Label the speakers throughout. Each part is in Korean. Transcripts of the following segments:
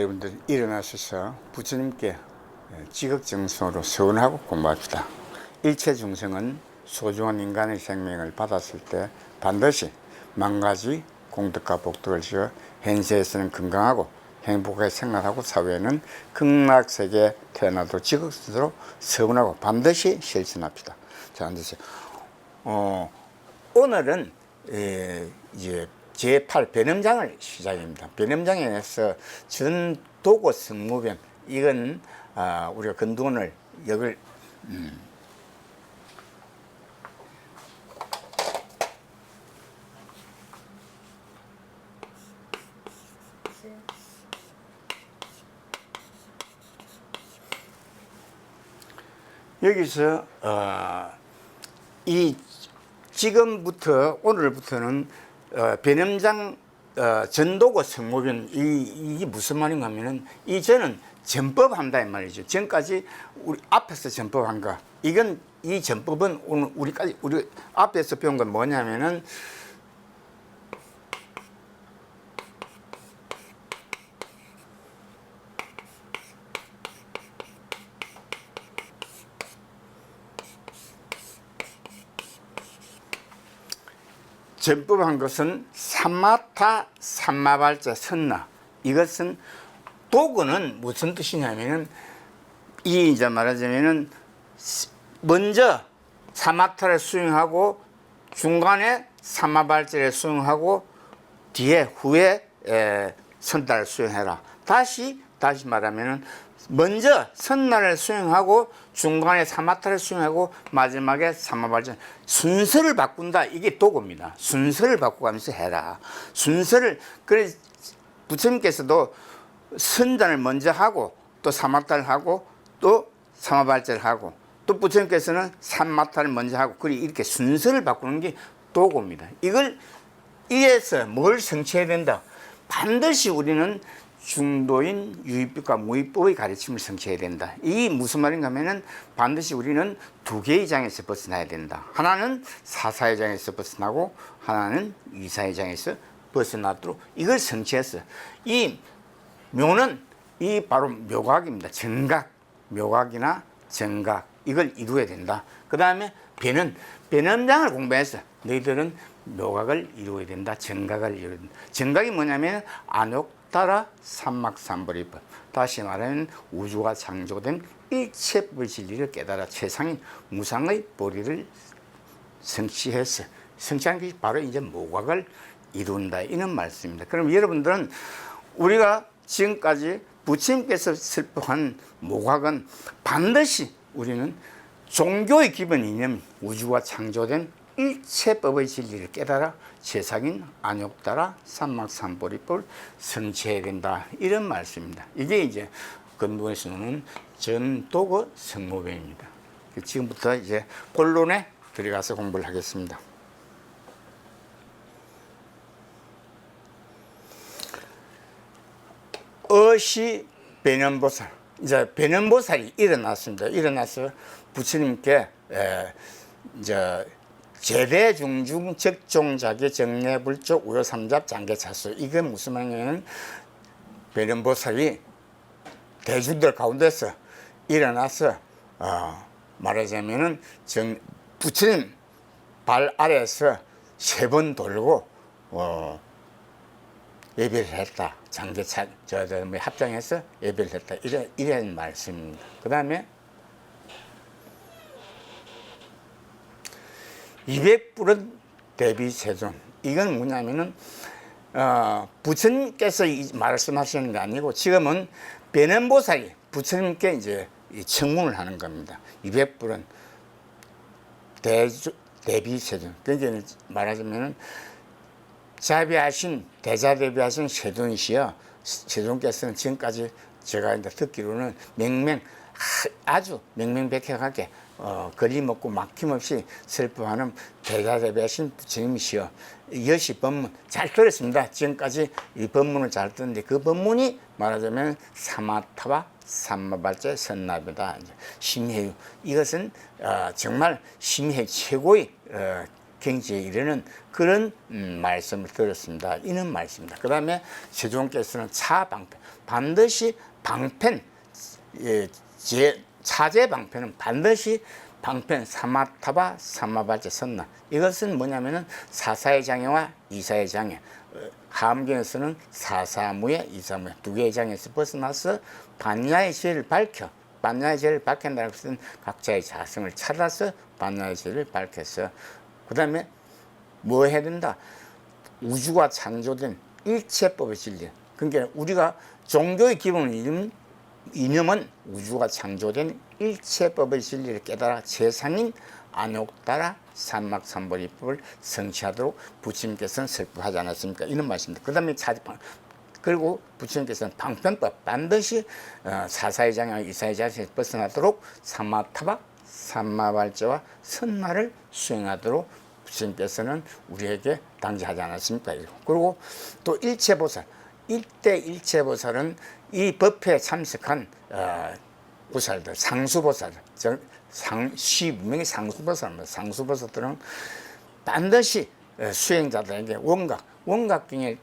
Speaker 1: 여러분들 일어나셔서 부처님께 지극정성으로 서원하고 공부합시다. 일체 중생은 소중한 인간의 생명을 받았을 때 반드시 만가지 공덕과 복덕을 지어 현세에서는 건강하고 행복하게 생활하고 사회에는 극락세계에 태어나도 지극정성으로 서원하고 반드시 실천합시다. 자, 앉으세요. 오늘은 이제 제8 변음장을 시작입니다. 변음장에서 전도고 성무변, 이건 우리가 근두원을 역을 여기서 이 지금부터 오늘부터는 변음장 전도고 성무변, 이게 무슨 말인가 하면은 이제는 전법한다 이 말이죠. 전까지 우리 앞에서 전법한 거, 이건 이 전법은 오늘 우리 앞에서 배운 건 뭐냐면은 전법한 것은 삼마타 삼마발자 선나, 이것은 도구는 무슨 뜻이냐면은 이 이제 말하자면은 먼저 삼마타를 수행하고 중간에 삼마발자를 수행하고 뒤에 후에 선다를 수행해라. 다시 말하면은 먼저 선나를 수행하고 중간에 삼마타를 수행하고 마지막에 삼마발전, 순서를 바꾼다. 이게 도구입니다. 순서를 바꿔가면서 해라. 순서를, 그래 부처님께서도 선단을 먼저 하고 또 삼마타를 하고 또 삼마발전을 하고 또 부처님께서는 삼마타를 먼저 하고, 그래 이렇게 순서를 바꾸는 게 도구입니다. 이걸 이에서 뭘 성취해야 된다? 반드시 우리는 중도인 유의법과 무의법의 가르침을 성취해야 된다. 이 무슨 말인가 하면은 반드시 우리는 두 개의 장에서 벗어나야 된다. 하나는 사사의 장에서 벗어나고 하나는 이사의 장에서 벗어나도록 이걸 성취해서, 이 묘는 이 바로 묘각입니다. 정각, 묘각이나 정각, 이걸 이루어야 된다. 그 다음에 변음장을 공부해서 너희들은 묘각을 이루어야 된다. 정각을 이루어야 된다. 정각이 뭐냐면 안욕따라 삼막삼보리법, 다시 말하면 우주가 창조된 일체법의 진리를 깨달아 최상인 무상의 보리를 성취해서, 성취한 것이 바로 이제 모각을 이룬다, 이런 말씀입니다. 그럼 여러분들은 우리가 지금까지 부처님께서 설법한 모각은 반드시 우리는 종교의 기본 이념, 우주가 창조된 일체법의 진리를 깨달아 최상인 안욕따라 삼막삼보리법을 성취해야 된다, 이런 말씀입니다. 이게 이제 근본에서는 전도고 성무변입니다. 지금부터 이제 본론에 들어가서 공부를 하겠습니다. 어시 변연보살, 이제 변연보살이 일어났습니다. 일어나서 부처님께 이제 제대 중중 적종자계 정례불적 우효삼잡 장계차수, 이게 무슨 말이냐면 변연보살이 대중들 가운데서 일어나서 말하자면은 부처님 발 아래에서 3번 돌고 예배를 했다. 장계차 합장해서 예배를 했다. 이런 말씀입니다. 그 다음에 200불은 대비세존, 이건 뭐냐면은 부처님께서 말씀하시는 게 아니고 지금은 변연보살이 부처님께 이제 청문을 하는 겁니다. 200불은 대비세존, 그러니까 말하자면은 대자대비하신 세존이시여, 세존께서는 지금까지 제가 이제 듣기로는 아주 명명백백하게 걸림없고 막힘없이 설법하는 대자대비하신 부처님이시여, 여시 법문 잘 들었습니다. 지금까지 이 법문을 잘 듣는데 그 법문이 말하자면 사마타와 삼마발자 선납이다. 심해유, 이것은 정말 심해 최고의 경지에 이르는 그런 말씀을 들었습니다. 이는 말씀입니다. 그 다음에 세종께서는 차방편, 반드시 방편, 차제 방편은 반드시 방편 사마타바 사마발제 선나. 이것은 뭐냐면은 사사의 장애와 이사의 장애, 하암경에서는 사사무예 이사무예 두 개의 장애에서 벗어나서 반야의 지혜를 밝혀, 반야의 지혜를 밝힌다는 것은 각자의 자성을 찾아서 반야의 지혜를 밝혀서 그 다음에 뭐 해야 된다? 우주가 창조된 일체법의 진리. 그러니까 우리가 종교의 기본 이념은 우주가 창조된 일체법의 진리를 깨달아 세상인 안욕따라 삼막삼벌이법을 성취하도록 부처님께서는 설법하지 않았습니까? 이런 말씀입니다. 그 다음에 그리고 부처님께서는 방편법, 반드시 사사의 장애와 이사의 장애에서 벗어나도록 삼마타박, 삼마발제와 선마를 수행하도록 부처님께서는 우리에게 당부하지 않았습니까? 그리고 또 일체보살, 이때 일체보살은 이 법회에 참석한 보살들, 상수보살들, 시분명히 상수보살입니다. 상수보살들은 반드시 수행자들에게 원각경에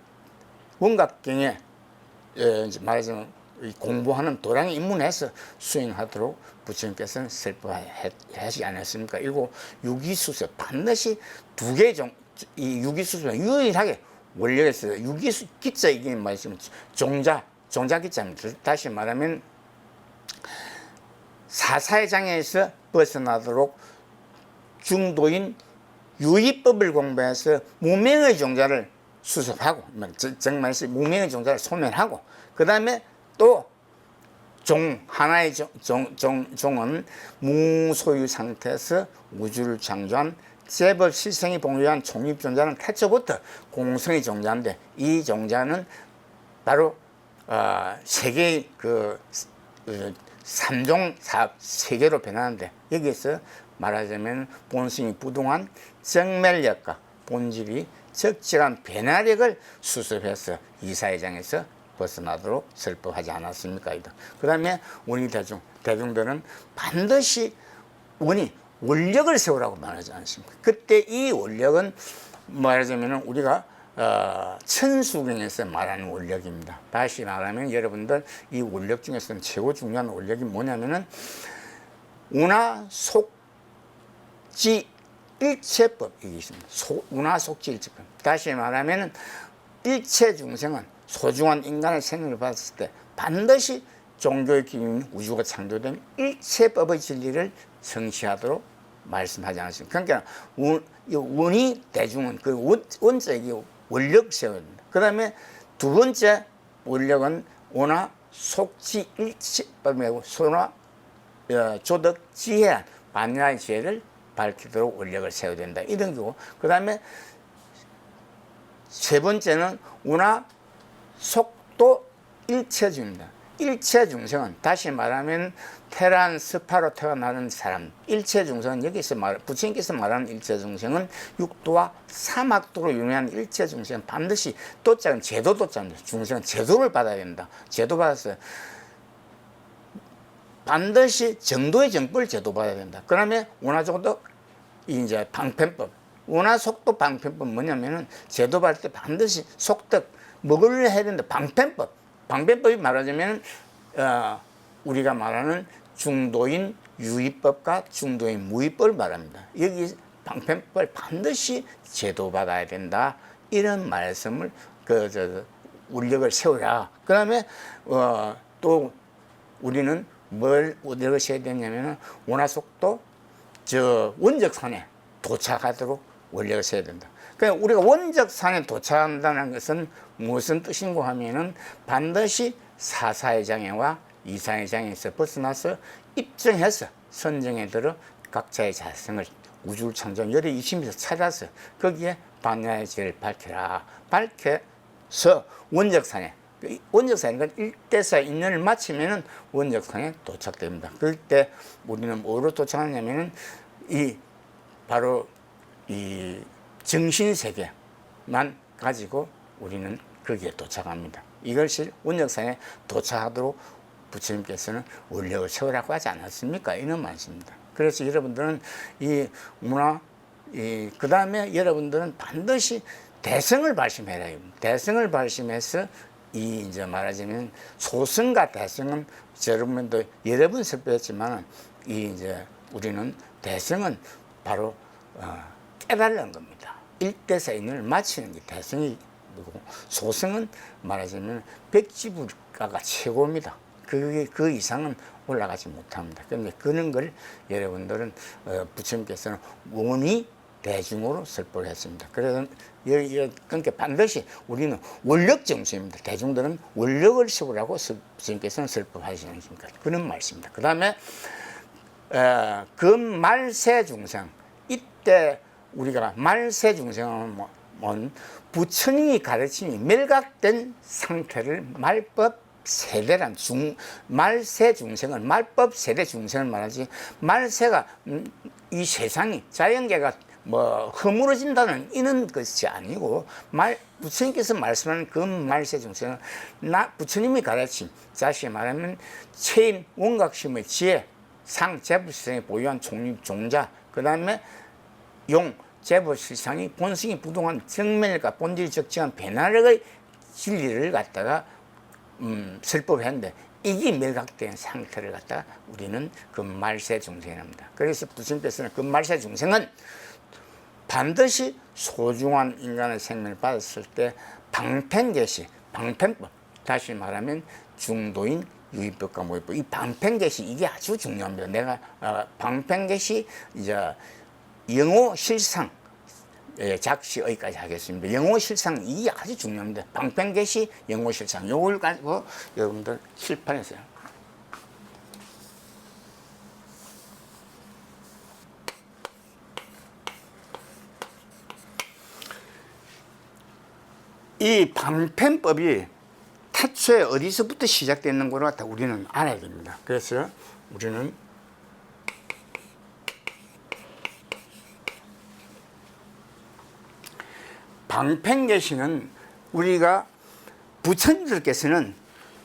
Speaker 1: 말하자면 공부하는 도량에 입문해서 수행하도록 부처님께서는 설법하지 않았습니까? 그리고 유기수습, 반드시 두 개의 이 유기수습은 유일하게 원력에 있어요. 기자 이게 말씀 종자 기자입니다. 다시 말하면 사사의 장애에서 벗어나도록 중도인 유의법을 공부해서 무명의 종자를 수습하고, 정말 무명의 종자를 소멸하고, 그 다음에 또 하나의 종은 무소유 상태에서 우주를 창조한 제법 실생이 봉유한 총립종자는 태초부터 공성의 종자인데, 이 종자는 바로 세계의 세계로 변하는데, 여기에서 말하자면 본성이 부동한 정멸력과 본질이 적절한 변화력을 수습해서 이사회장에서 벗어나도록 설법하지 않았습니까? 그 다음에 원리 대중들은 반드시 원력을 세우라고 말하지 않습니까? 그때 이 원력은 말하자면 우리가 천수경에서 말하는 원력입니다. 다시 말하면 여러분들 이 원력 중에서는 최고 중요한 원력이 뭐냐면은 운하속지 일체법이 있습니다. 운하속지 일체법. 다시 말하면 일체 중생은 소중한 인간의 생명을 받았을 때 반드시 종교의 기준 우주가 창조된 일체법의 진리를 성취하도록 말씀하지 않았습니까? 그러니까 원이 대중은 그 원자의 원력 세워야 된다. 그 다음에 두 번째 원력은 원화 속지 일체법이고 소나 조덕 지혜한 반야의 지혜를 밝히도록 원력을 세워야 된다. 이런 거고, 그 다음에 세 번째는 운하 속도 일체중입니다. 일체중생은 다시 말하면 테란 스파로 태어나는 사람, 일체중생은 여기서 부처님께서 말하는 일체중생은 육도와 사막도로 유명한 일체중생은 반드시 도자는 제도 도자입니다. 중생은 제도를 받아야 된다. 제도 받아서 반드시 정도의 정법을 제도 받아야 된다. 그러면 운하속도 이제 방편법, 운하속도 방편법 뭐냐면은 제도 받을 때 반드시 속덕 뭐를 해야 된다. 방편법이 말하자면 우리가 말하는 중도인 유의법과 중도인 무의법을 말합니다. 여기 방편법을 반드시 제도받아야 된다. 이런 말씀을 원력을 세우라. 그 다음에 또 우리는 뭘 원력을 세워야 되냐면은 원하속도 원적산에 도착하도록 원력을 세워야 된다. 그러니까 우리가 원적산에 도착한다는 것은 무슨 뜻인고 하면은 반드시 사사의 장애와 이사의 장애에서 벗어나서 입증해서 선정에 들어 각자의 자성을 우주를 창조한 열의 이심에서 찾아서 거기에 반야의 지혜를 밝혀라. 밝혀서 원적산에 건 일대사 인연을 마치면은 원적산에 도착됩니다. 그때 우리는 뭐로 도착하냐면은 바로 이 정신세계만 가지고 우리는 거기에 도착합니다. 이것이 원적산에 도착하도록 부처님께서는 원력을 세우라고 하지 않았습니까? 이런 말씀입니다. 그래서 여러분들은 이 문화 그 다음에 여러분들은 반드시 대성을 발심해라. 대성을 발심해서 이제 말하자면 소성과 대성은 여러분도 여러 번 설명했지만 이제 우리는 대성은 바로 깨달는 겁니다. 일대사인을 마치는 게 대성이고 소성은 말하자면 백지불가가 최고입니다. 그 이상은 올라가지 못합니다. 그런데 그런 걸 여러분들은 부처님께서는 원이 대중으로 설법을 했습니다. 그래서 그러니까 반드시 우리는 원력 정수입니다. 대중들은 원력을 세우라고 부처님께서는 설법하시는 겁니다. 그런 말씀입니다. 그 다음에 그 말세 중생, 이때 우리가 말세 중생은 부처님이 가르침이 멸각된 상태를 말법 세대란 말세 중생은 말법 세대 중생을 말하지, 말세가 이 세상이 자연계가 허물어진다는 이런 것이 아니고 부처님께서 말씀하는 그 말세 중생은 부처님이 가르친, 다시 말하면 체인 원각심의 지혜, 상 재부실상이 보유한 종자, 그 다음에 용 재부실상이 본성이 부동한 정멸과 본질이 적정한 변화력의 진리를 갖다가 설법했는데, 이게 멸각된 상태를 갖다가 우리는 그 말세 중생입니다. 그래서 부처님께서는 그 말세 중생은 반드시 소중한 인간의 생명을 받았을 때 방편계시, 방편법, 다시 말하면 중도인 유의법과 무의법, 이 방편계시 이게 아주 중요합니다. 내가 방편계시 이제 영호 실상 작시 여기까지 하겠습니다. 영호 실상 이게 아주 중요합니다. 방편계시, 영호 실상 요걸 가지고 여러분들 칠판에서요. 이 방편법이 태초에 어디서부터 시작되는 걸 갖다 우리는 알아야 됩니다. 그래서 우리는 방편계시는 우리가 부처님들께서는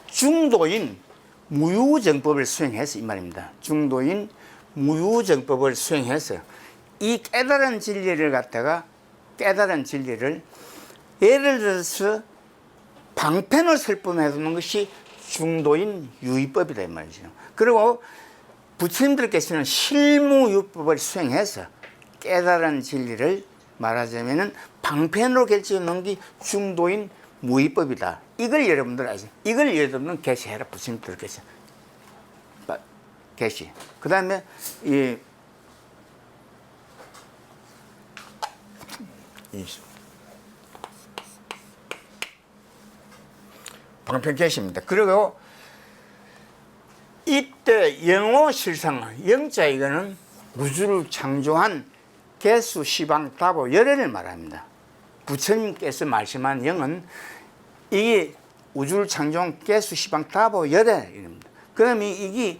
Speaker 1: 중도인 무유정법을 수행해서 이 말입니다. 중도인 무유정법을 수행해서 이 깨달은 진리를 갖다가 깨달은 진리를 예를 들어서 방편을 설법해 두는 것이 중도인 유의법이다 이 말이죠. 그리고 부처님들께서는 실무유법을 수행해서 깨달은 진리를 말하자면은 방편으로 결정해 놓은 게 중도인 무의법이다. 이걸 여러분들 아시죠? 이걸 여러분은 계시해라. 부처님들께서 계시. 그 다음에 이 방편 계십니다. 그리고 이때 영호 실상, 영자 이거는 우주를 창조한 개수 시방 다보 열애를 말합니다. 부처님께서 말씀한 영은 이게 우주를 창조한 개수 시방 다보 열애입니다. 그러면 이게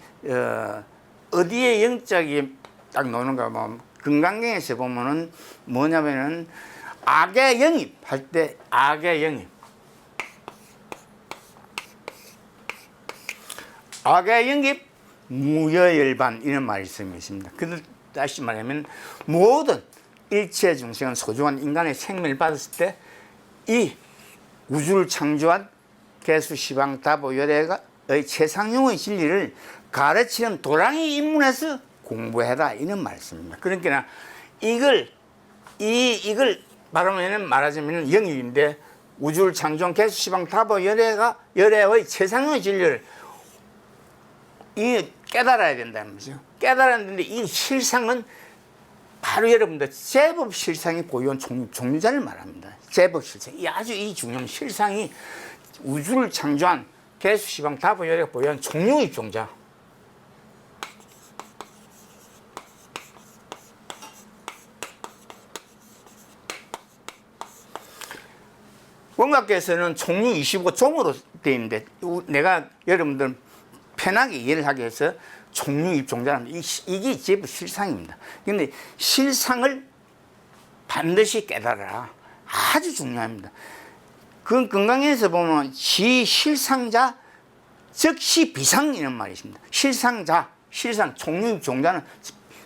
Speaker 1: 어디에 영짝이 딱 나오는가 보면 금강경에서 보면은 뭐냐면은 악의 영입 할 때 악의 영입, 악의 영입 무여열반 이런 말씀이 있습니다. 다시 말하면 모든 일체 중생은 소중한 인간의 생명을 받았을 때 이 우주를 창조한 개수시방 다보 열애의 최상용의 진리를 가르치는 도랑이 입문해서 공부해라 이런 말씀입니다. 그러니까 이걸 말하자면 영입인데 우주를 창조한 개수시방 다보 열애의 최상용의 진리를 이 깨달아야 된다는 거죠. 깨달았는데 이 실상은 바로 여러분들 제법 실상이 보유한 종류자를 말합니다. 제법 실상. 아주 이 중요한 실상이 우주를 창조한 개수시방 다보 열애가 보유한 종류의 종자. 원각계에서는 종류 25종으로 되어 있는데 내가 여러분들 편하게 이해를 하기 위해서 종류 입종자는 이게 제법 실상입니다. 그런데 실상을 반드시 깨달아라. 아주 중요합니다. 그 건강에서 보면 지 실상자 즉시 비상 이런 말이 있습니다. 실상자, 실상, 종류 입종자는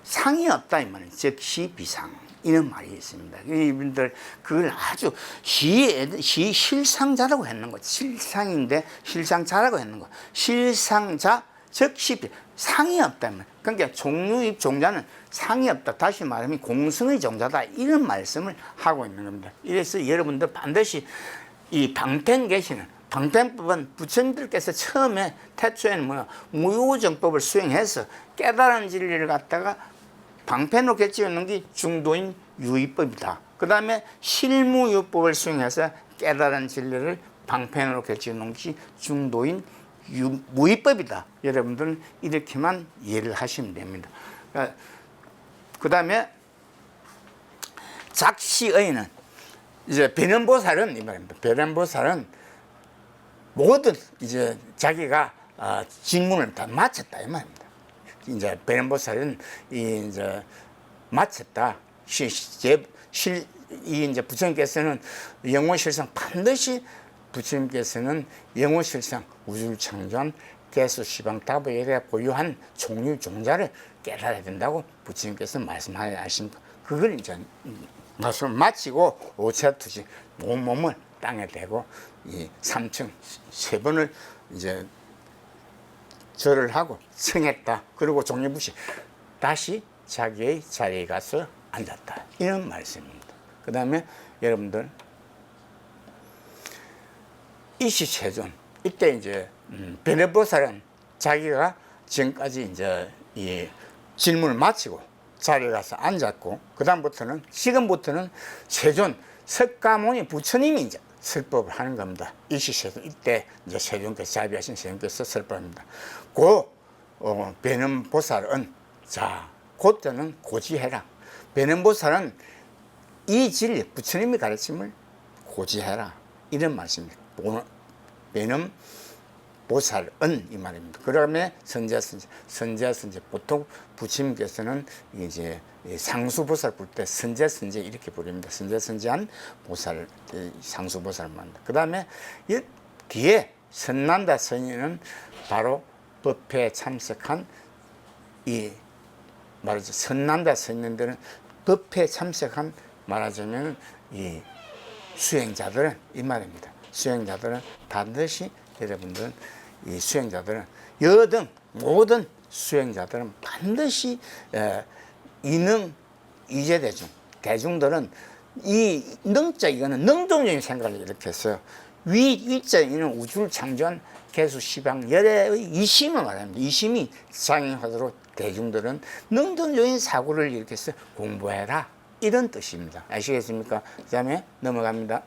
Speaker 1: 상이 없다 이 말이에요. 즉시 비상. 이런 말이 있습니다. 이분들 그걸 아주 실상자라고 했는 거죠. 실상인데 실상자라고 했는 거. 실상자 즉시 상이 없다면. 그러니까 종류입 종자는 상이 없다. 다시 말하면 공성의 종자다. 이런 말씀을 하고 있는 겁니다. 이래서 여러분들 반드시 이 방편 계시는 방편법은 부처님들께서 처음에 태초에는 무효정법을 수행해서 깨달은 진리를 갖다가 방편으로 개지어놓은 게 중도인 유의법이다. 그 다음에 실무유법을 수행해서 깨달은 진리를 방편으로 개지어놓은 것이 중도인 무의법이다. 여러분들은 이렇게만 이해를 하시면 됩니다. 그 다음에 작시의는 이제 변현보살은 이 말입니다. 변현보살은 모든 이제 자기가 질문을 다 마쳤다 이 말입니다. 이제 변현보살은 이제 마쳤다. 이 이제 부처님께서는 영원실상 반드시 부처님께서는 영원실상 우주를 창조한 개수시방답에 대해 보유한 종류종자를 깨달아야 된다고 부처님께서 말씀하십니다. 그걸 이제 말씀을 마치고 오차투지 몸을 땅에 대고 이 3층 3번을 이제 절을 하고 청했다. 그리고 종려부시 다시 자기의 자리에 가서 앉았다. 이런 말씀입니다. 그 다음에 여러분들 이시체존 이때 이제 변해보살은 자기가 지금까지 이제 이 질문을 마치고 자리에 가서 앉았고 그 다음부터는 지금부터는 세존 석가모니 부처님이 이제 설법을 하는 겁니다. 이시체존 이때 이제 세존께서 자비하신 세존께서 설법합니다. 변현보살은 자 그때는 고지해라. 변현보살은 이 진리 부처님이 가르침을 고지해라 이런 말씀입니다. 변현보살은 이 말입니다. 그다음에 선제선제 보통 부처님께서는 이제 상수보살 부를 때 선제선제 이렇게 부릅니다. 선제선제한 보살 상수보살을 말합니다. 그다음에 뒤에 선난다 선인은 바로 법회에 참석한 이 말하자 선난다 선인들은 법회에 참석한 말하자면 이 수행자들은 이 말입니다. 수행자들은 반드시 여러분들은 이 수행자들은 여등 모든 수행자들은 반드시 이능 이제대중 대중들은 이 능자 이거는 능동적인 생각을 이렇게 했어요. 위자 이는 우주를 창조한 개수시방 열애의 이심을 말합니다. 이심이 장애하도록 대중들은 능동적인 사고를 이렇게 해서 공부해라 이런 뜻입니다. 아시겠습니까? 그 다음에 넘어갑니다.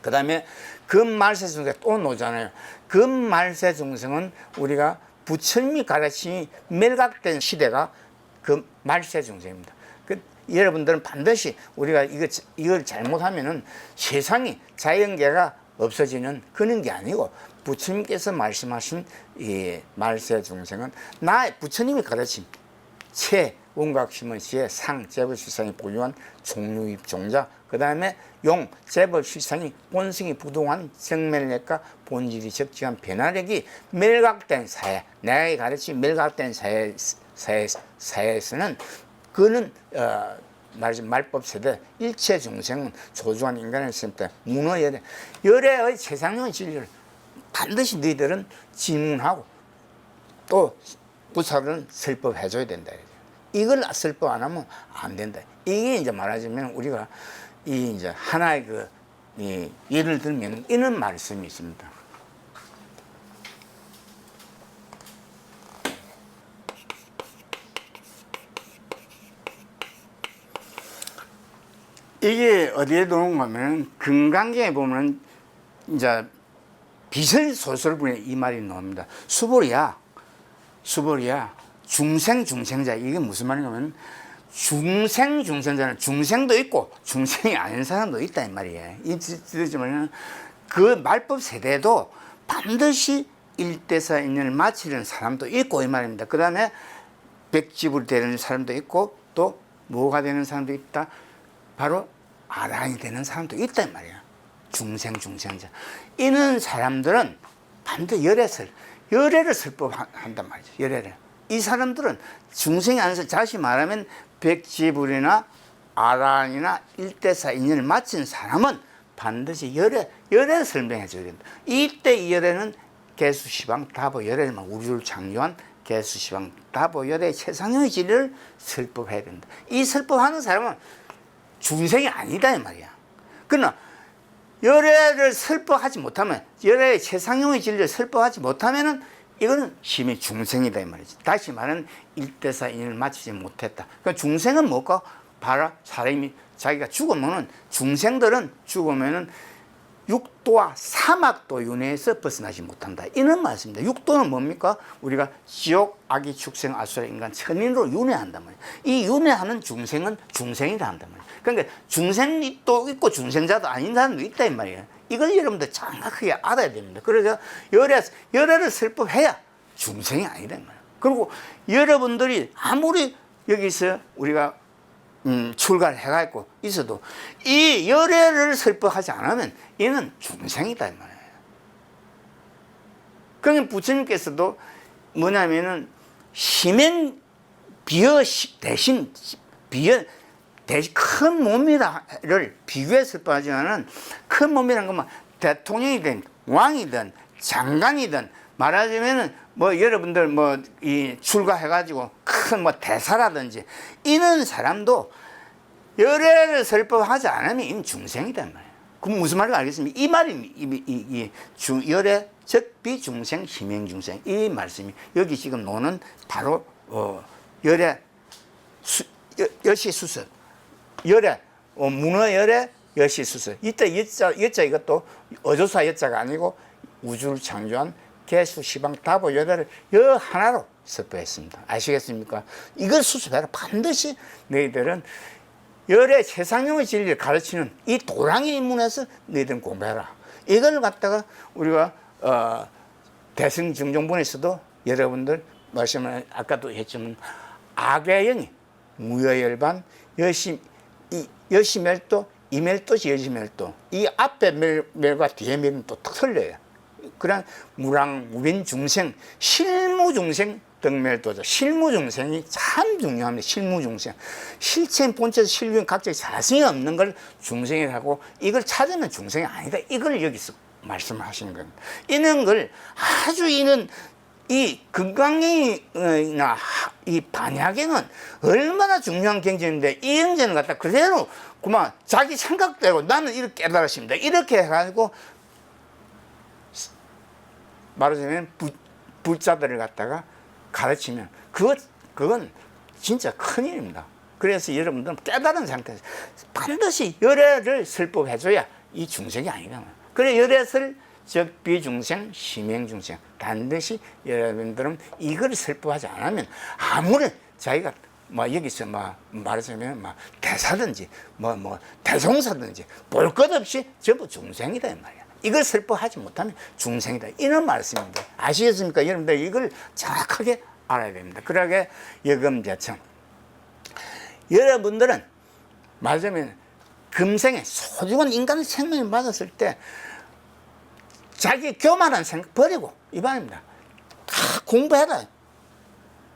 Speaker 1: 그 다음에 금말세중생 또 나오잖아요. 금말세중생은 우리가 부처님이 가르침이 멸각된 시대가 금말세중생입니다. 여러분들은 반드시 우리가 이걸 잘못하면은 세상이 자연계가 없어지는 그런 게 아니고 부처님께서 말씀하신 이 말세중생은 나의 부처님이 가르친 원각심은 지혜 상 제법실상이 보유한 종류입 종자 그 다음에 용 제법실상이 본성이 부동한 정멸력과 본질이 적지한 변화력이 멸각된 사회 내가 가르친 멸각된 사회에서는 그는 말하자면 말법 세대 일체 중생은 조주한 인간의 있을 문어 열애의 세상의 진리를 반드시 너희들은 질문하고 또 부사들은 설법해줘야 된다. 이걸 설법 안 하면 안 된다. 이게 이제 말하자면 우리가 이 이제 하나의 예를 들면 이런 말씀이 있습니다. 이게 어디에 나오는 거면 금강경에 보면 이제 비설소설분에 이 말이 나옵니다. 수보리야 중생자 이게 무슨 말인가면 중생자는 중생도 있고 중생이 아닌 사람도 있다 이 말이에요. 이지만 그 말법 세대도 반드시 일대사 인연을 마치는 사람도 있고 이 말입니다. 그 다음에 백집을 되는 사람도 있고 또 뭐가 되는 사람도 있다. 바로 아란이 되는 사람도 있단 말이야. 중생자. 이런 사람들은 반드시 열애를 설법한단 말이죠. 열애를. 이 사람들은 중생이 아니서 다시 말하면 백지불이나 아란이나 일대사 인연을 마친 사람은 반드시 열애를 설명해 줘야 된다. 이때 이 열애는 개수시방 다보 열애를 우주를 창조한 개수시방 다보 열애의 최상형의 진리를 설법해야 된다. 이 설법하는 사람은 중생이 아니다 이 말이야. 그러나 열애를 설법하지 못하면, 열애의 최상형의 진리를 설법하지 못하면은 이거는 심히 중생이다 이 말이지. 다시 말하는 일대사 인연을 마치지 못했다. 그러니까 중생은 뭘까? 바로 사람이 자기가 죽으면은, 중생들은 죽으면은 육도와 사막도 윤회에서 벗어나지 못한다. 이런 말씀입니다. 육도는 뭡니까? 우리가 지옥, 악의, 축생, 아수라, 인간, 천인으로 윤회한단 말이에요. 이 윤회하는 중생은 중생이라 한단 말이에요. 그러니까 중생이 또 있고 중생자도 아닌 사람도 있다 이 말이에요. 이걸 여러분들 정확하게 알아야 됩니다. 그래서 열애를 설법해야 중생이 아니다 이 말이에요. 그리고 여러분들이 아무리 여기서 우리가 출가를 해가지고 있어도 이 열애를 설법하지 않으면 이는 중생이다 이 말이에요. 그러니까 부처님께서도 뭐냐면은 심행 비여 대신 큰 몸이라를 비교해 설법하지만은 큰 몸이란 것만 대통령이든 왕이든 장관이든 말하자면은 뭐 여러분들 뭐 이 출가해가지고 큰 뭐 대사라든지 이런 사람도 열애를 설법하지 않으면 이는 중생이단 말이에요. 그럼 무슨 말인지 알겠습니까? 이 말이 열애 즉 비중생 희명중생 이 말씀이 여기 지금 노는 바로 열애 여시수설 열애 문어열애 여시수설 이때 여자 이것도 어조사 여자가 아니고 우주를 창조한 개수시방 다보 열애를 여 하나로 설법했습니다. 아시겠습니까? 이걸 수습해라. 반드시 너희들은 열애 최상형의 진리를 가르치는 이 도랑의 인문에서 너희들은 공부해라. 이걸 갖다가 우리가 대승증종본에서도 여러분들 말씀을 아까도 했지만 악의 영이 무여열반 여시멸도 이멸도시 여시멸도 이 앞에 멸과 뒤에 멸은 또 틀려요. 그런 무랑무빈중생 실무중생 등멸도죠. 실무중생이 참 중요합니다. 실무중생 실체인 본체에서 실륜 각자의 자성이 없는 걸 중생이라고 이걸 찾으면 중생이 아니다. 이걸 여기서 말씀하시는 겁니다. 이런 걸 아주 이는 이 금강경이나 이 반야경은 얼마나 중요한 경전인데 이 경전을 갖다 그대로 그만 자기 생각대로 나는 이렇게 깨달았습니다. 이렇게 해가지고 말하자면 불자들을 갖다가 가르치면 그건 진짜 큰일입니다. 그래서 여러분들은 깨달은 상태에서 반드시 열애를 설법해줘야 이 중생이 아니다. 그래 열애설 즉 비중생 심행중생 반드시 여러분들은 이걸 설법하지 않으면 아무리 자기가 여기서 말하자면 대사든지 대종사든지 볼 것 없이 전부 중생이다 이 말이야. 이걸 설법하지 못하면 중생이다. 이런 말씀입니다. 아시겠습니까? 여러분들 이걸 정확하게 알아야 됩니다. 그러게 여금자청. 여러분들은 말하자면 금생에 소중한 인간의 생명을 받았을 때 자기 교만한 생각 버리고 이 말입니다. 다 공부해라.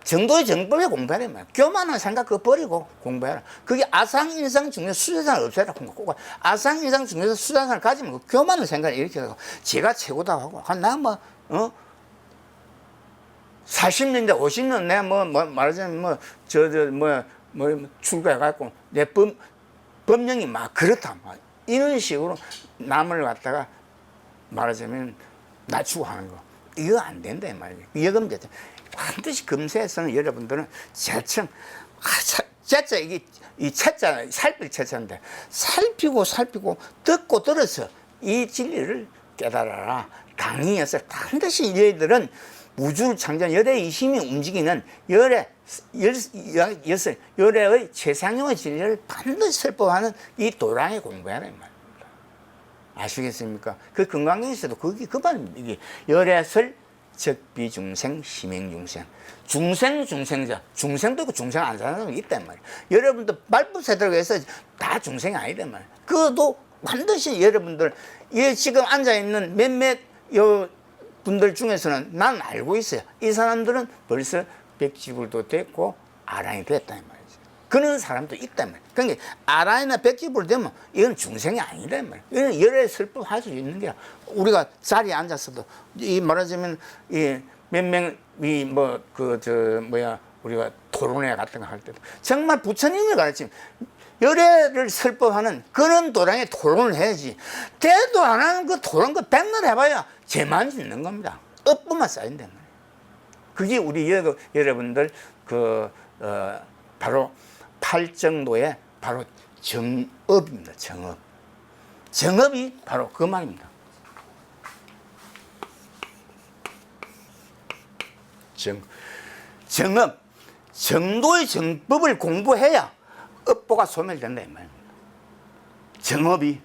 Speaker 1: 정도의 정법에 공부해라. 교만한 생각 그거 버리고 공부해라. 그게 아상인상 중에서 수자산을 없애라. 아상인상 중에서 수자산을 가지면 그 교만한 생각을 일으켜서 제가 최고다 하고 나 40년대 50년 내가 말하자면 출가해갖고 내 법령이 그렇다 이런 식으로 남을 갖다가 말하자면 낮추고 하는 거 이거 안 된다 이 말이에요. 여금제청 반드시 금세에서는 여러분들은 제청 제자 이 채자 살필 채자인데 살피고 듣고 들어서 이 진리를 깨달아라. 강의에서 반드시 너희들은 우주를 창조한 열애의 힘이 움직이는 열애의 최상형의 진리를 반드시 설법하는 이 도량에 공부해라 이 말입니다. 아시겠습니까? 그 금강경에서도 그 말입니다. 열애설 즉 비중생 심행중생 중생자 중생도 있고 중생 안 사는 사람이 있단 말이에요. 여러분들 말부세 들어가서 다 중생이 아니단 말이에요. 그것도 반드시 여러분들 지금 앉아있는 몇몇 분들 중에서는 난 알고 있어요. 이 사람들은 벌써 백지불도 됐고 아랑이 됐다 이 말이죠. 그런 사람도 있단 말이에요. 그러니까 아라이나 백집으로 되면 이건 중생이 아니란 말이에요. 이건 열애 설법할 수 있는 게 우리가 자리에 앉았어도 이 말하자면 이 몇 명이 뭐 그 저 뭐야 우리가 토론회 같은 거 할 때도 정말 부처님이 가르친 열애를 설법하는 그런 도량에 토론을 해야지. 대도 안 하는 그 토론 그 백날 해봐야 죄만 짓는 겁니다. 업보만 쌓인단 말이에요. 그게 우리 여러분들 바로 팔정도의 바로 정업입니다. 정업. 정업이 바로 그 말입니다. 정업. 정도의 정법을 공부해야 업보가 소멸된다 이 말입니다. 정업이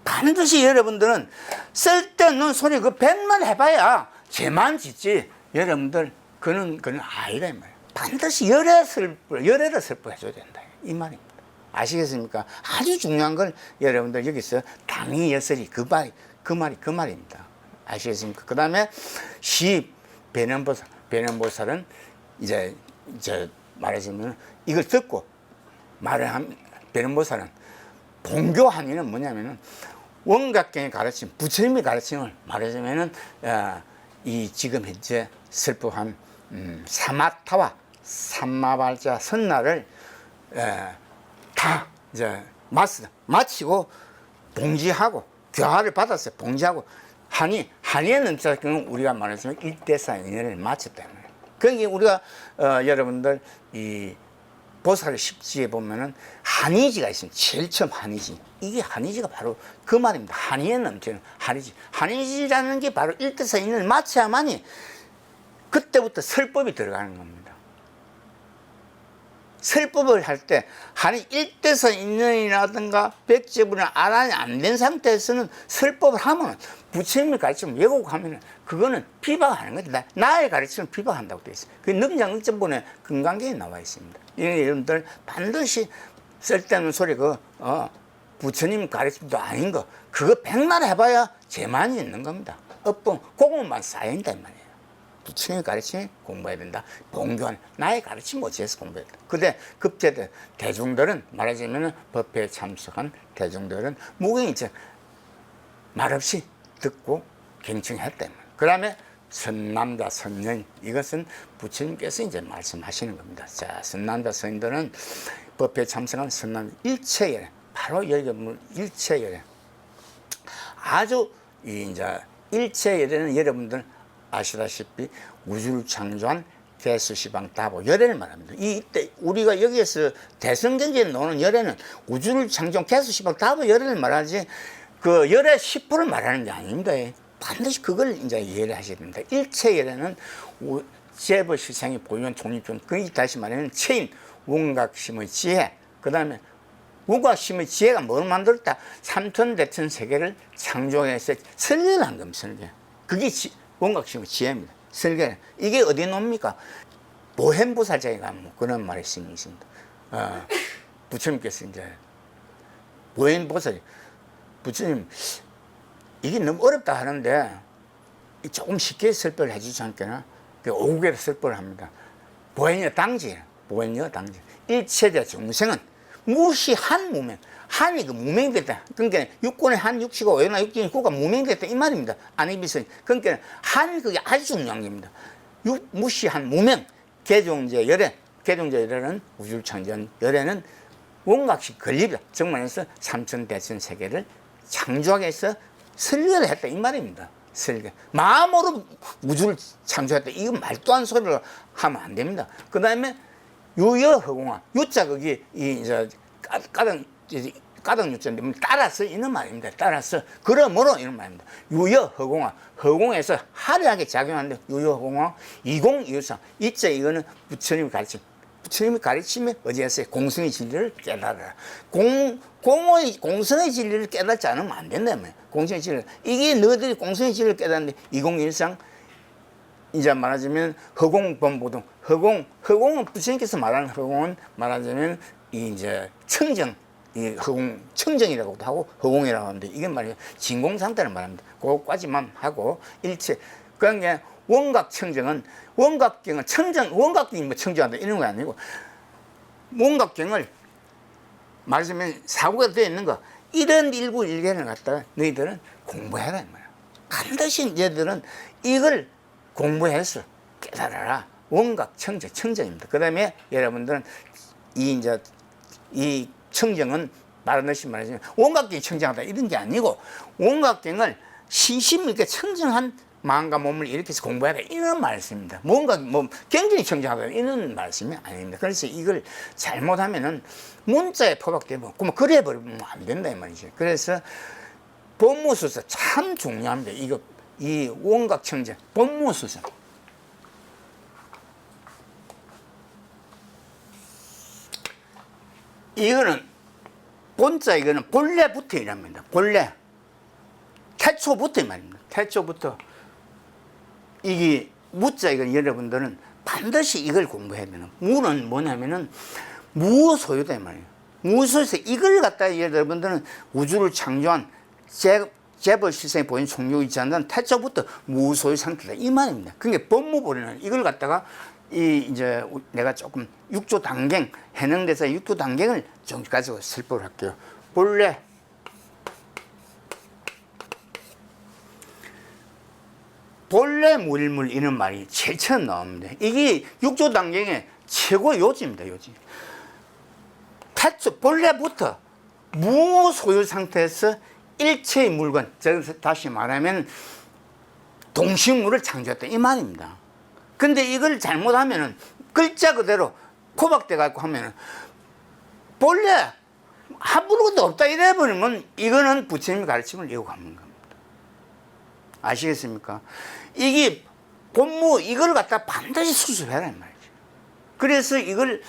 Speaker 1: 반드시 여러분들은 쓸데없는 소리 그 백날 해봐야 죄만 짓지. 여러분들 그는 아니다 이 말이에요. 반드시 열애를 설법해줘야 된다 이 말입니다. 아시겠습니까? 아주 중요한 걸 여러분들 여기서 당위 여설이 그 말입니다. 아시겠습니까? 그 다음에 변연보살은 이제 말하자면 이걸 듣고 말을 한 변연보살은 본교 한의는 뭐냐면은 원각경의 가르침, 부처님의 가르침을 말하자면은 이 지금 현재 설법한 사마타와 삼마발자 선나를 다 이제 마치고 봉지하고 교화를 받았어요. 봉지하고 한의는 우리가 말하자면 일대사인연을 마쳤다. 그러니까 우리가 여러분들 이 보살 십지에 보면은 한의지가 있습니다. 제일 처음 한의지. 이게 한의지가 바로 그 말입니다. 한의에 넘치는 한의지. 한의지라는 게 바로 일대사인연을 마쳐야만이 그때부터 설법이 들어가는 겁니다. 설법을 할 때 한이 일대사인연이라든가 백제분이나 아란이 안 된 상태에서는 설법을 하면 부처님의 가르침을 왜곡하면 그거는 비방하는 거죠. 나의 가르침을 비방한다고 되어 있어요. 그 능장응점본에 금강경에 나와 있습니다. 여러분들 반드시 쓸데없는 소리 부처님 가르침도 아닌 거 그거 백날 해봐야 죄만 있는 겁니다. 업봉 그것만 쌓인단 말이에요. 부처님의 가르침을 공부해야 된다. 본교는 나의 가르침 어찌해서 공부해야 된다. 근데 급제들 대중들은 말하자면 법회에 참석한 대중들은 무경이죠. 말없이 듣고 경청했다. 그 다음에 선남자 선녀인 이것은 부처님께서 이제 말씀하시는 겁니다. 자, 선남자 선녀들은 법회에 참석한 선남자 일체열애 바로 여기 일체열애 아주 이제 일체열애는 여러분들 아시다시피 우주를 창조한 개수시방 다보 열애를 말합니다. 이때 우리가 여기에서 대성경제에 나오는 열애는 우주를 창조한 개수시방 다보 열애를 말하지 그 열애 10%를 말하는 게 아닙니다. 반드시 그걸 이제 이해를 하셔야 됩니다. 일체 열애는 제법 실상이 보이는 독립적 그 다시 말하면 체인 원각심의 지혜 그 다음에 원각심의 지혜가 뭘 만들었다? 삼천대천 세계를 창조해서 설계한 겁니다. 설계. 그게 원각심의 지혜입니다. 설계. 이게 어디 놉니까? 보현보살자가 뭐 그런 말이 있습니다. 부처님께서 이제 보현보살 부처님 이게 너무 어렵다 하는데 조금 쉽게 설법을 해주지 않겠나? 오국에서 설법을 합니다. 보현여 당지 일체대 중생은 무시한 무명 한이 그 무명됐다. 그러니까 육군의 한 육시고 외나 육진이 구가 무명됐다 이 말입니다. 안입이서 그러니까 한 그게 아주 중요한 겁니다. 무시한 무명 개종제 열애는 우주를 창조한 열애는 원각식 건립이다. 정말에서 삼천대천 세계를 창조하기 위해서 설계를 했다 이 말입니다. 설계. 마음으로 우주를 창조했다. 이거 말도 안 소리를 하면 안 됩니다. 그 다음에 유여허공화 유자 거기 이제 까당 유자인데 따라서 이런 말입니다. 따라서 그러므로 이런 말입니다. 유여허공화 허공에서 화려하게 작용하는데 유여허공화 2023 이자 이거는 부처님 가르침. 부처님이 가르침에 어디에서 공성의 진리를 깨달아라. 공성의 진리를 깨닫지 않으면 안 된다며. 공성의 진리. 이게 너희들이 공성의 진리를 깨닫는데 2013 이제 말하자면 허공범보동. 허공은 부처님께서 말하는 허공은 말하자면 이제 청정, 이 허공 청정이라고도 하고 허공이라고 하는데 이게 말이야 진공 상태를 말합니다. 그것까지만 하고 일체. 그러니까 원각 청정은 원각경은 원각경이 뭐 청정한다 이런 거 아니고 원각경을 말하자면 사고가 되어 있는 거, 이런 일구 일견을 갖다가 너희들은 공부해라 이 말이야. 반드시 얘들은 이걸 공부해서 깨달아라. 원각 청정, 청정입니다. 그 다음에 여러분들은 이 청정은 말하듯이 말하자면 원각경이 청정하다 이런 게 아니고, 원각경을 신심 있게 청정한 마음과 몸을 일으켜서 공부해라 이런 말씀입니다. 뭔가 굉장히 청정하다 이런 말씀이 아닙니다. 그래서 이걸 잘못하면은 문자에 포박되면 그럼 그래 버리면 안 된다 이 말이죠. 그래서 법무수서 참 중요합니다. 이 원각 청정 법무수서. 이거는 본자, 이거는 본래부터 이랍니다. 본래 태초부터 이 말입니다. 태초부터. 이게 무자, 이건 여러분들은 반드시 이걸 공부해야 되는. 무는 뭐냐면은 무소유다 이 말이에요. 무소유에서 이걸 갖다가 여러분들은 우주를 창조한 재벌 실생에 보인 총력이 있지 않는 태초부터 무소유 상태다 이 말입니다. 그러니까 법무부는 이걸 갖다가 이제 내가 조금 육조 단경 해능대사 육조 단경을 좀 가지고 설법을 할게요. 본래 무일물 이런 말이 제일 처음 나옵니다. 이게 육조 단경의 최고 요지입니다. 요지. 태초 본래부터 무소유 상태에서 일체의 물건, 다시 말하면 동식물을 창조했다 이 말입니다. 근데 이걸 잘못하면은 글자 그대로 포박돼 갖고 하면은 본래 아무것도 없다 이래버리면 이거는 부처님의 가르침을 이어가는 겁니다. 아시겠습니까? 이게 본무 이걸 갖다 반드시 수습해라 이 말이죠. 그래서 이걸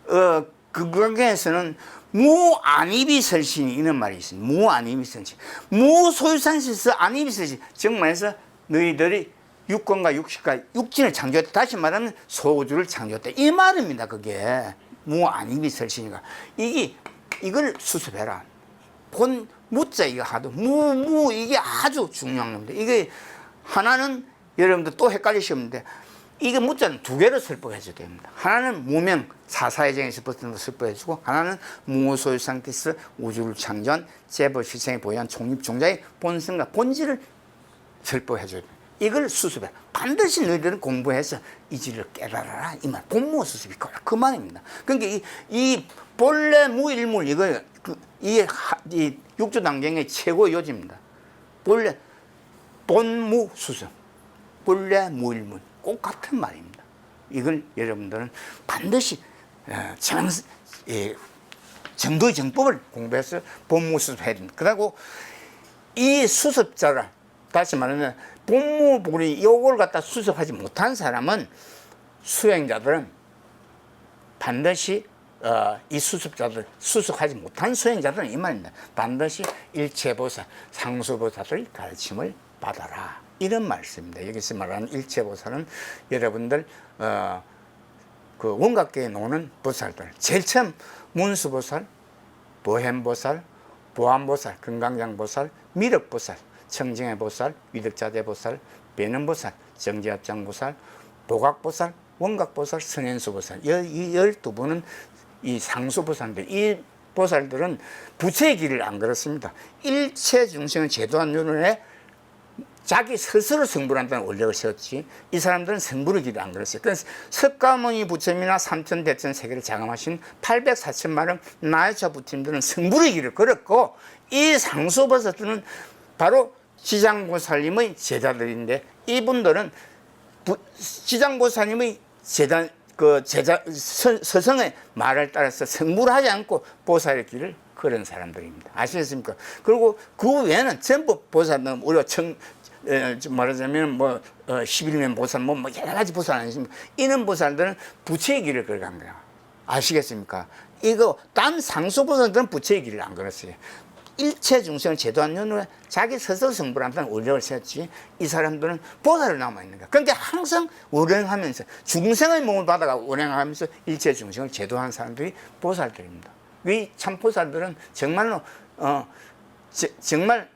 Speaker 1: 그 관계에서는 무안이비설신이 이런 말이 있습니다. 무안이비설신, 무소유상실에서 안이비설신, 즉 말해서 너희들이 육권과 육식과 육진을 창조했다. 다시 말하면 소우주를 창조했다 이 말입니다. 그게 무안이비설신이가 이걸 수습해라. 본 무자 이거 하도 무 이게 아주 중요한 겁니다. 이게 하나는 여러분들 또 헷갈리시는데 이게 무자는 두 개로 설법해 줘야 됩니다. 하나는 무명 사사회쟁에서 설법해주고, 하나는 무소유 상태에서 우주를 창조한 재벌 실생에 보유한 총립종자의 본성과 본질을 설법해 줘야 됩니다. 이걸 수습해. 반드시 너희들은 공부해서 이 질을 깨달아라 이 말. 본무 수습이 그 말입니다. 그러니까 이 본래 무일물 이거 이 육조 단경의 최고 요지입니다. 본래 본무 수습, 본래 무일물 꼭 같은 말입니다. 이걸 여러분들은 반드시 정도의 정법을 공부해서 본무 수습해야 됩니다. 그리고 이 수습자를 다시 말하면 본무불이 요걸 갖다 수습하지 못한 사람은 수행자들은 반드시 이 수습자들 수습하지 못한 수행자들은 이 말입니다. 반드시 일체보살 상수보살의 가르침을 받아라 이런 말씀입니다. 여기서 말하는 일체보살은 여러분들 그 원각계에 노는 보살들 제일 처음 문수보살, 보현보살, 보안보살, 금강장보살, 미륵보살, 청정해보살, 위덕자재보살, 배는보살, 정지합장보살, 보각보살, 원각보살, 선현수보살 이 12분은 이 상수보살인데 이 보살들은 부처의 길을 안 걸었습니다. 일체 중생을 제도한 눈에 자기 스스로 성불한다는 원력을 세웠지 이 사람들은 성불의 길을 안 걸었어요. 그래서 석가모니 부처님이나 삼천대천 세계를 장엄하신 800~4천만원 나이차 부처님들은 성불의 길을 걸었고, 이 상수보살들은 바로 지장보살님의 제자들인데 이분들은 지장보살님의 서성의 말을 따라서 성불하지 않고 보살의 길을 걸은 사람들입니다. 아시겠습니까? 그리고 그 외에는 전부 보살은 우리가 말하자면 11면 보살 뭐 여러 가지 보살 아니십니까? 이런 보살들은 부처의 길을 걸어간 거야. 아시겠습니까? 이거 딴 상수보살들은 부처의 길을 안 걸었어요. 일체 중생을 제도한 눈으로 자기 스스로 성불한다는 원력을 세웠지 이 사람들은 보살을 남아있는 거야. 그러니까 항상 원행하면서 중생의 몸을 받아가 원행하면서 일체 중생을 제도한 사람들이 보살들입니다. 이 참 보살들은 정말로 정말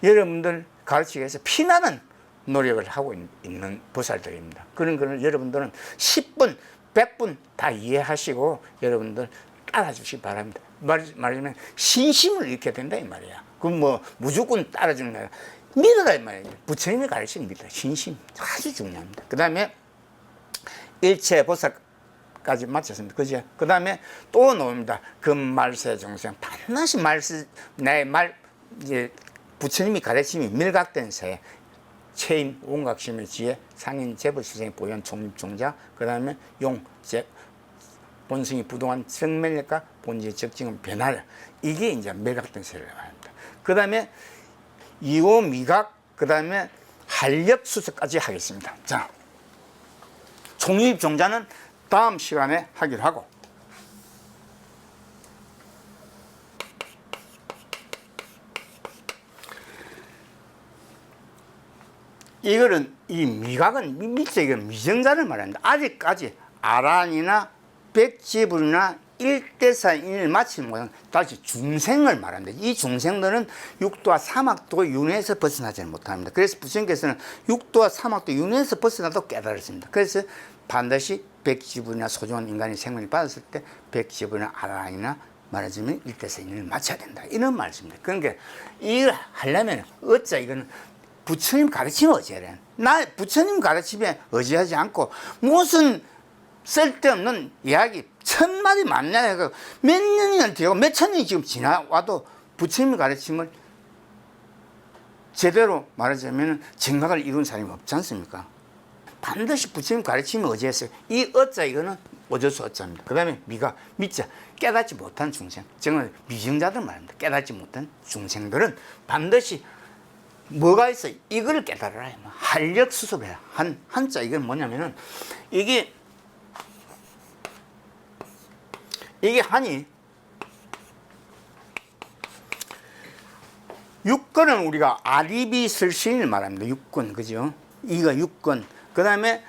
Speaker 1: 여러분들 가르치기 위해서 피나는 노력을 하고 있는 보살들입니다. 그런 거는 여러분들은 10분 100분 다 이해하시고 여러분들 따라주시기 바랍니다. 말하자면 신심을 잃게 된다 이 말이야. 그럼 뭐 무조건 따라주는 거야. 믿어라 이 말이야. 부처님이 가르치는 믿어. 신심 아주 중요합니다. 그 다음에 일체보살까지 마쳤습니다. 그죠? 그 다음에 또 나옵니다. 금말세 중생 반드시 이제 부처님이 가르침이 밀각된 새 체인 온각심의 지혜 상인 재벌시생의 보현 총립종자 그 다음에 용 본성이 부동한 성멸력과 본질의 적증은 변화를 이게 이제 밀각된 세를 말합니다. 그 다음에 이호 미각 그 다음에 한력 수석까지 하겠습니다. 자, 총립종자는 다음 시간에 하기로 하고 이거는 이 미각은 밑에 이건 미정자를 말합니다. 아직까지 아란이나 백지불이나 일대사인을 마치는 것은 다시 중생을 말합니다. 이 중생들은 육도와 사막도 윤회에서 벗어나지 못합니다. 그래서 부처님께서는 육도와 사막도 윤회에서 벗어나도 깨달았습니다. 그래서 반드시 백지불이나 소중한 인간이 생명을 받았을 때 백지불이나 아란이나 말하자면 일대사인을 마쳐야 된다. 이런 말씀입니다. 그러니까 이걸 하려면 어째 이거는 부처님 가르치면 어찌해야 나 부처님 가르치면 의지하지 않고 무슨 쓸데없는 이야기 천마디 만나야 해서 몇 년이 되고 몇 천 년이 지금 지나와도 부처님 가르침을 제대로 말하자면 정각을 이룬 사람이 없지 않습니까? 반드시 부처님 가르침을 의지했어요. 이 어짜 이거는 어쩔 수 없자입니다. 그 다음에 미가 믿자 깨닫지 못한 중생 정말 미정자들 말입니다. 깨닫지 못한 중생들은 반드시 뭐가 있어? 이걸 깨달아라. 한력 수습해라. 한자 이건 뭐냐면은 이게 한이 육권은 우리가 아리비 설신을 말합니다. 육권 그죠? 이거 육권. 그 다음에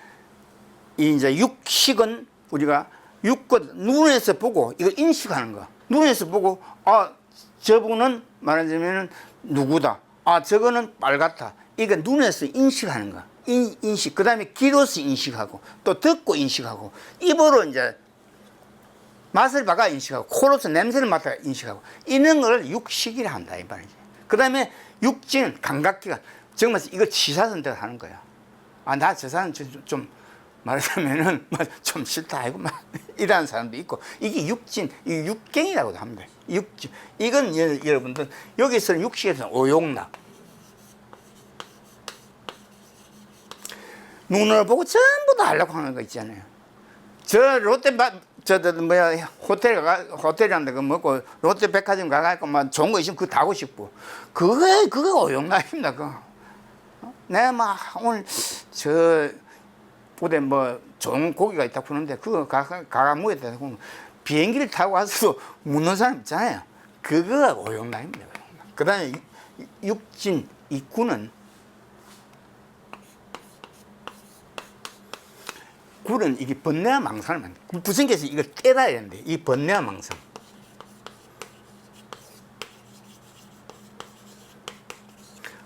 Speaker 1: 이제 육식은 우리가 육권 눈에서 보고 이거 인식하는 거. 눈에서 보고 아 저분은 말하자면은 누구다. 아 저거는 빨갛다. 이거 눈에서 인식하는 거. 인식. 그 다음에 귀로서 인식하고 또 듣고 인식하고 입으로 이제 맛을 봐가 인식하고 코로서 냄새를 맡아 인식하고 이런 걸 육식이라 한다 이 말이지. 그 다음에 육진 감각기가 정말 이거 치사선택 하는 거야. 아 나 저 사람 좀 말하자면은 좀 싫다 아이고 막 이러는 사람도 있고 이게 육진 이 육경이라고도 합니다. 육진 이건 여러분들 여기서는 육식에서는 오용락 눈을 보고 전부 다 하려고 하는 거 있잖아요. 저 롯데 호텔이란데 그 먹고 롯데백화점 가가지고 막 좋은 거 있으면 그거 다 하고 싶고 그게 오용락입니다. 그거 내가 막 오늘 저 부대 뭐 좋은 고기가 있다고 그러는데 그거 가가 먹었다 고 비행기를 타고 와서도 묻는 사람 있잖아요. 그거가 오용락입니다. 그 다음에 육진 이구는 굴은 이게 번뇌와 망상을 만든 부처님께서 이걸 깨달아야 되는데 이 번뇌와 망상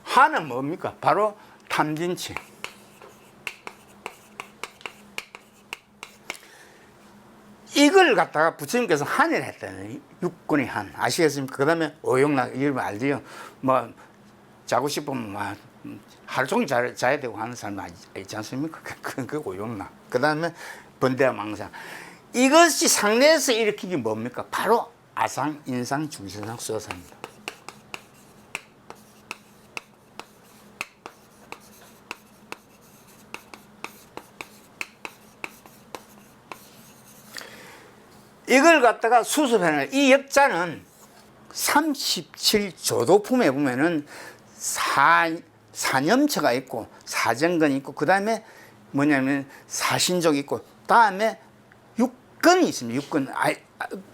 Speaker 1: 한은 뭡니까? 바로 탐진치 이걸 갖다가 부처님께서 한이라 했다는 육군의 한 아시겠습니까? 그 다음에 오용락 이름 알지요? 뭐 자고 싶으면 막 하루 종일 자야 되고 하는 사람 있지 않습니까? 그 오용락. 그 다음에 번뇌와 망상. 이것이 상내에서 일으키기 뭡니까? 바로 아상, 인상, 중세상, 수어상입니다. 이걸 갖다가 수습해내는 이 역자는 37조도품에 보면은 사념처가 있고 사정근이 있고 그 다음에 뭐냐면 사신족이 있고 다음에 육근이 있습니다.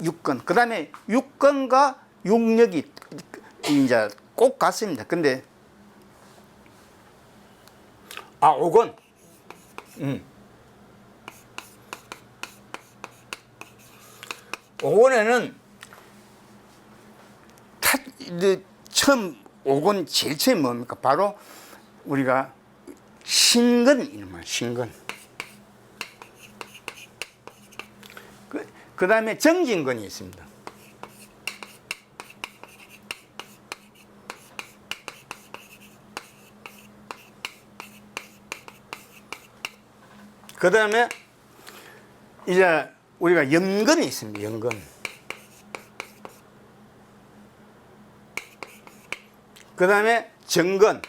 Speaker 1: 육근. 그 다음에 육근과 육력이 이제 꼭 같습니다. 근데 오건. 오건에는 처음 오건 제일 처음 뭡니까? 바로 우리가 신근 이놈아 신근. 그 다음에 정진근이 있습니다. 그 다음에 이제 우리가 연근이 있습니다. 연근. 그 다음에 정근.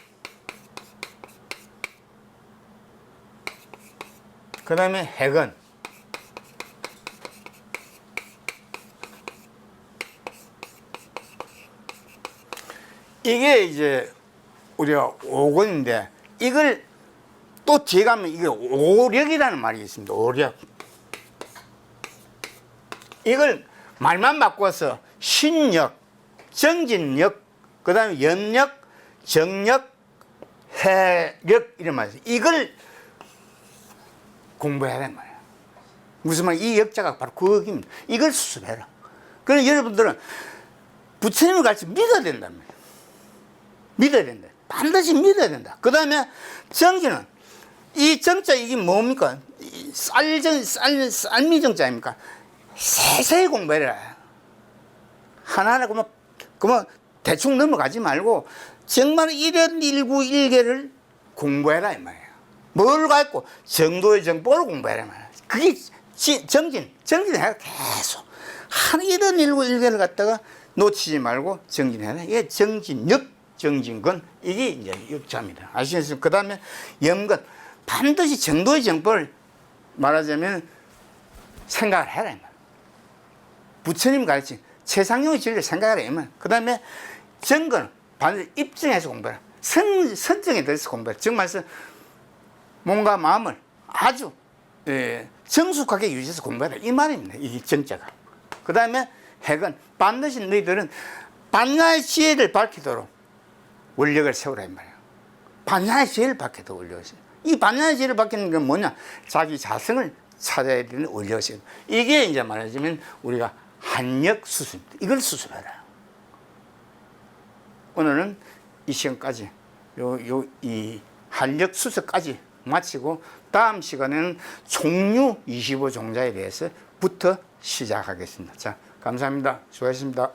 Speaker 1: 그 다음에 해근. 이게 이제 우리가 오근인데 이걸 또 뒤에 가면 이게 오력이라는 말이 있습니다. 오력. 이걸 말만 바꿔서 신력, 정진력, 그 다음에 연력, 정력, 해력 이런 말이죠. 이걸 공부해야 되는 말이에요. 무슨 말? 이 역자가 바로 그 역입니다. 이걸 수습해라. 그래서 여러분들은 부처님을 같이 믿어야 된단 말이에요. 믿어야 된다. 반드시 믿어야 된다. 그 다음에 정진은 이 정자 이게 뭡니까? 쌀미정자입니까? 세세히 공부해라. 하나하나 그만 대충 넘어가지 말고 정말 일연일구 일개를 공부해라 이 말이에요. 뭘 갖고 정도의 정보를 공부해라 이 말이에요. 그게 정진해야 계속 한 일연일구 일개를 갖다가 놓치지 말고 정진해라. 이게 정진력, 정진근 이게 이제 역자입니다. 아시겠습니까? 그 다음에 염근 반드시 정도의 정보를 말하자면 생각을 해라 이 말이에요. 부처님 가르친 최상용의 진리를 생각하라. 그 다음에 정근 반드시 입증해서 공부해라. 선정에 대해서 공부해라. 즉 말해서 몸과 마음을 아주 정숙하게 유지해서 공부해라. 이 말입니다. 이 정자가. 그 다음에 핵은 반드시 너희들은 반야의 지혜를 밝히도록 원력을 세우라 이 말이에요. 반야의 지혜를 밝히도록 원력을 세우라. 이 반야의 지혜를 밝히는 건 뭐냐? 자기 자성을 찾아야 되는 원력을 세우라. 이게 이제 말하자면 우리가 한력 수습입니다. 이걸 수습해라. 오늘은 이 시간까지 이 한력 수습까지 마치고 다음 시간에는 총류 25종자에 대해서부터 시작하겠습니다. 자, 감사합니다. 수고하셨습니다.